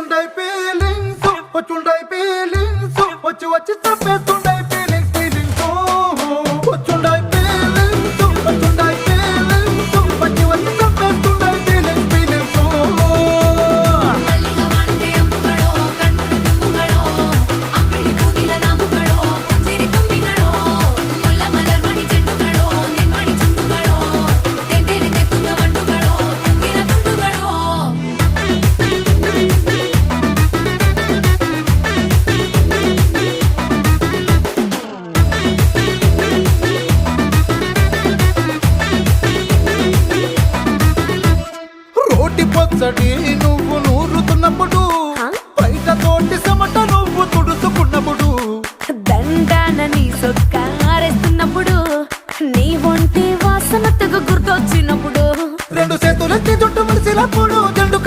వచ్చుండై feelings వచ్చుండై feelings వచ్చి వచ్చి చంపేస్తుండై feelings feelings వచ్చుండై feelings వచ్చుండై feelings వచ్చి వచ్చి చంపేస్తుండై ఫీలింగ్స్ ఫీలింగ్స్ రోటి పచ్చడి